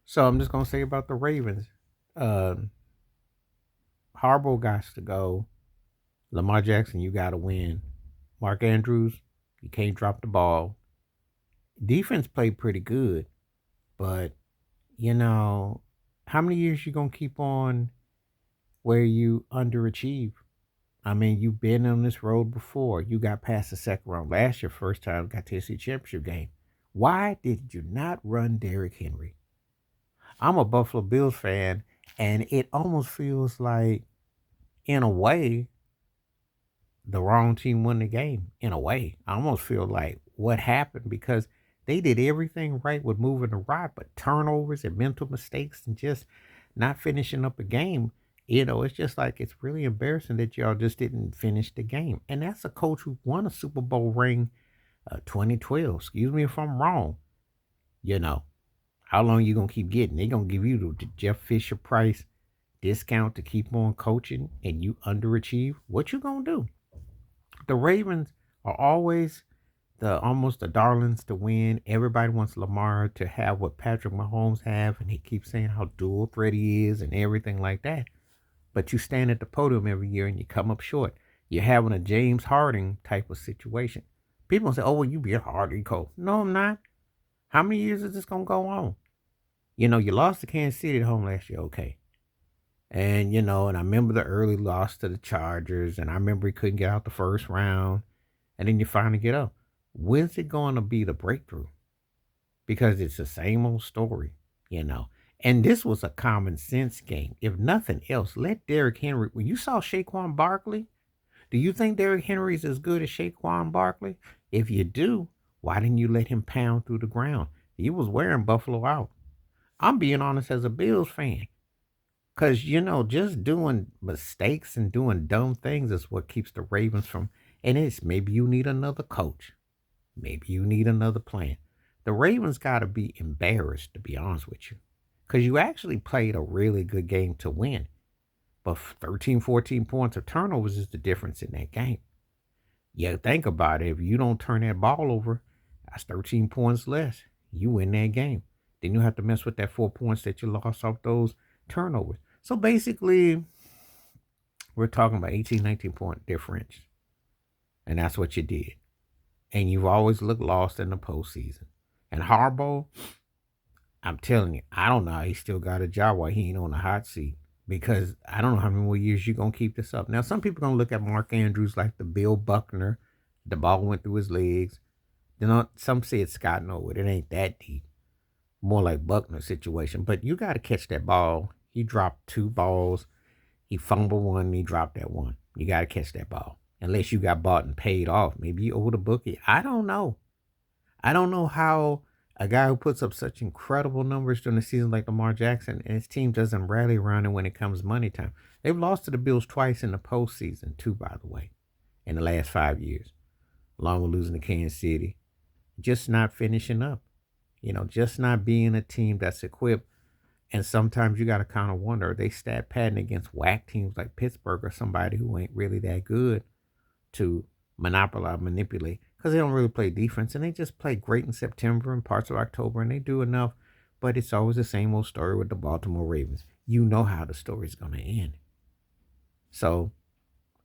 So I'm just gonna say about the Ravens. Uh, Harbaugh got to go. Lamar Jackson, you got to win. Mark Andrews, you can't drop the ball. Defense played pretty good, but you know, how many years you gonna keep on where you underachieve? I mean, you've been on this road before. You got past the second round last year, first time got to the championship game. Why did you not run Derrick Henry? I'm a Buffalo Bills fan, and it almost feels like, in a way, the wrong team won the game. In a way, I almost feel like what happened because they did everything right with moving the rock, but turnovers and mental mistakes and just not finishing up a game. It's just like it's really embarrassing that y'all just didn't finish the game. And that's a coach who won a Super Bowl ring, 2012. Excuse me if I'm wrong. You know, how long you gonna keep getting? They gonna give you the Jeff Fisher price discount to keep on coaching, and you underachieve. What you gonna do? The Ravens are always the almost the darlings to win. Everybody wants Lamar to have what Patrick Mahomes have, and he keeps saying how dual threat he is and everything like that. But you stand at the podium every year and you come up short. You're having a James Harden type of situation. People say, "Oh, well, you be a Harden coach." No, I'm not. How many years is this gonna go on? You lost to Kansas City at home last year, okay. And I remember the early loss to the Chargers, and I remember he couldn't get out the first round, and then you finally get up. When's it going to be the breakthrough? Because it's the same old story, you know. And this was a common sense game. If nothing else, let Derrick Henry. When you saw Saquon Barkley, do you think Derrick Henry's as good as Saquon Barkley? If you do, why didn't you let him pound through the ground? He was wearing Buffalo out. I'm being honest as a Bills fan. Because, just doing mistakes and doing dumb things is what keeps the Ravens from. And it's maybe you need another coach. Maybe you need another plan. The Ravens got to be embarrassed, to be honest with you. Because you actually played a really good game to win. But 13, 14 points of turnovers is the difference in that game. Yeah, think about it. If you don't turn that ball over, that's 13 points less. You win that game. Then you have to mess with that 4 points that you lost off those turnovers. So basically, we're talking about 18, 19 point difference. And that's what you did. And you've always looked lost in the postseason. And Harbaugh, I'm telling you, I don't know how he still got a job while he ain't on the hot seat. Because I don't know how many more years you're going to keep this up. Now, some people are going to look at Mark Andrews like the Bill Buckner. The ball went through his legs. Some say it's Scott Norwood. It ain't that deep. More like Buckner's situation. But you got to catch that ball. He dropped two balls. He fumbled one and he dropped that one. You got to catch that ball. Unless you got bought and paid off. Maybe you owe the bookie. I don't know. I don't know how a guy who puts up such incredible numbers during the season like Lamar Jackson and his team doesn't rally around him when it comes money time. They've lost to the Bills twice in the postseason, too, by the way, in the last 5 years, along with losing to Kansas City. Just not finishing up. Just not being a team that's equipped. And sometimes you got to kind of wonder, are they stat padding against whack teams like Pittsburgh or somebody who ain't really that good to monopolize, manipulate? Because they don't really play defense and they just play great in September and parts of October and they do enough. But it's always the same old story with the Baltimore Ravens. You know how the story's going to end. So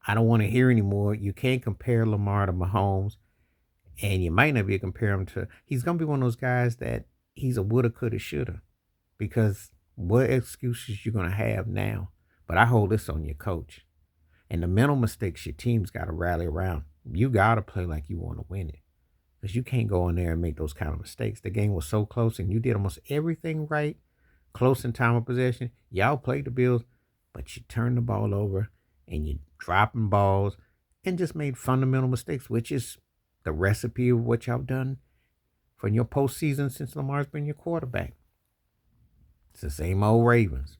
I don't want to hear anymore. You can't compare Lamar to Mahomes. And you might not be able to compare him to. He's going to be one of those guys that he's a woulda, coulda, shoulda. Because what excuses you going to have now? But I hold this on your coach. And the mental mistakes your team's got to rally around. You got to play like you want to win it. Because you can't go in there and make those kind of mistakes. The game was so close and you did almost everything right. Close in time of possession. Y'all played the Bills, but you turned the ball over and you dropping balls and just made fundamental mistakes, which is the recipe of what y'all done for your postseason since Lamar's been your quarterback. It's the same old Ravens.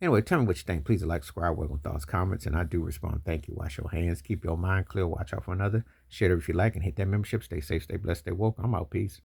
Anyway, tell me what you think. Please like, subscribe, welcome thoughts, comments, and I do respond. Thank you. Wash your hands. Keep your mind clear. Watch out for another. Share it if you like and hit that membership. Stay safe, stay blessed, stay woke. I'm out. Peace.